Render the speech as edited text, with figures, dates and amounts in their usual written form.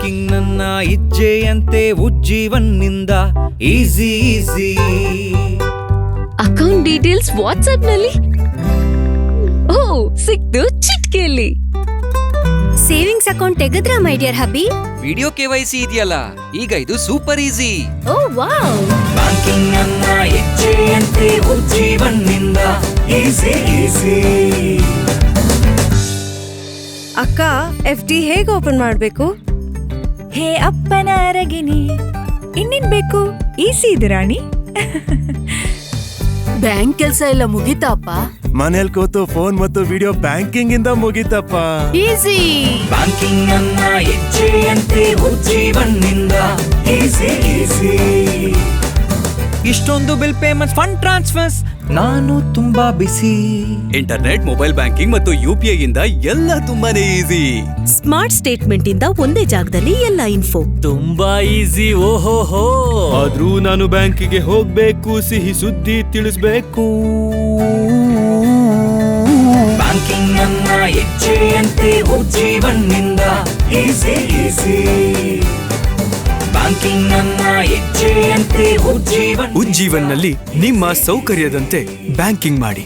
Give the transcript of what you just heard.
Banking ನನ್ನ ಇಜ್ಜೆಯಂತೆ ಉಜ್ಜೀವನ್ನಿಂದ easy easy. Account details WhatsApp ನಲ್ಲಿ. ಓ ಸಿಕ್ತು ಚಿಟ್ಕೆಯಲ್ಲಿ. ಸೇವಿಂಗ್ಸ್ ಅಕೌಂಟ್ ತೆಗೆದ್ರಾ my dear hubby? Video KYC ಇದೆಯಲ್ಲ, ಈಗ ಇದು ಸೂಪರ್ ಈಸಿ. ಓ ವಾವ್. ಬ್ಯಾಂಕಿಂಗ್ ನನ್ನ ಇಜ್ಜೆಯಂತೆ ಉಜ್ಜೀವನ್ನಿಂದ ಈಸಿ ಈಸಿ. ಅಕ್ಕ, FD ಹೇಗೆ ಓಪನ್ ಮಾಡ್ಬೇಕು? ಹೇ ಅಪ್ಪನ ಅರಗಿನಿ, ಇನ್ನೇನ್ ಬೇಕು? ಈಸಿ ಇದೆ ರಾಣಿ. ಬ್ಯಾಂಕ್ ಕೆಲ್ಸ ಎಲ್ಲ ಮುಗಿತಾಪ? ಮನೇಲಿ ಕೂತು ಫೋನ್ ಮತ್ತು ವಿಡಿಯೋ ಬ್ಯಾಂಕಿಂಗ್ ಇಂದ ಮುಗಿತಪ್ಪ. ಈಸಿ. ಬ್ಯಾಂಕಿಂಗ್ ನನ್ನ ಇಜ್ಜೆಯಂತೆ ಉಜ್ಜೀವನ್ನಿಂದ ಈಸಿ ಈಸಿ. ಇಷ್ಟೊಂದು ಬಿಲ್ ಪೇಮೆಂಟ್ಸ್, ಫಂಡ್ ಟ್ರಾನ್ಸ್ಫರ್ಸ್, ನಾನು ತುಂಬಾ ಬಿಸಿ. ಇಂಟರ್ನೆಟ್, ಮೊಬೈಲ್ ಬ್ಯಾಂಕಿಂಗ್ ಮತ್ತು UPI ಇಂದ ಎಲ್ಲ ತುಂಬಾನೇ ಈಸಿ. ಸ್ಮಾರ್ಟ್ ಸ್ಟೇಟ್ಮೆಂಟ್ ಇಂದ ಒಂದೇ ಜಾಗದಲ್ಲಿ ಎಲ್ಲ ಇನ್ಫೋ. ತುಂಬಾ ಈಸಿ. ಓಹೋಹೋ, ಆದ್ರೂ ನಾನು ಬ್ಯಾಂಕಿಗೆ ಹೋಗ್ಬೇಕು, ಸಿಹಿ ಸುದ್ದಿ ತಿಳಿಸ್ಬೇಕು. ಬ್ಯಾಂಕಿಂಗ್ ನನ್ನ ಇಜ್ಜೆಯಂತೆ ಉಜ್ಜೀವನ್ನಿಂದ ಈಸಿ ಈಸಿ. ಬ್ಯಾಂಕಿಂಗ್ ನನ್ನ ಇಜ್ಜೆಯಂತೆ ಉಜ್ಜೀವನ್. ಉಜ್ಜೀವನ್ನಲ್ಲಿ ನಿಮ್ಮ ಸೌಕರ್ಯದಂತೆ ಬ್ಯಾಂಕಿಂಗ್ ಮಾಡಿ.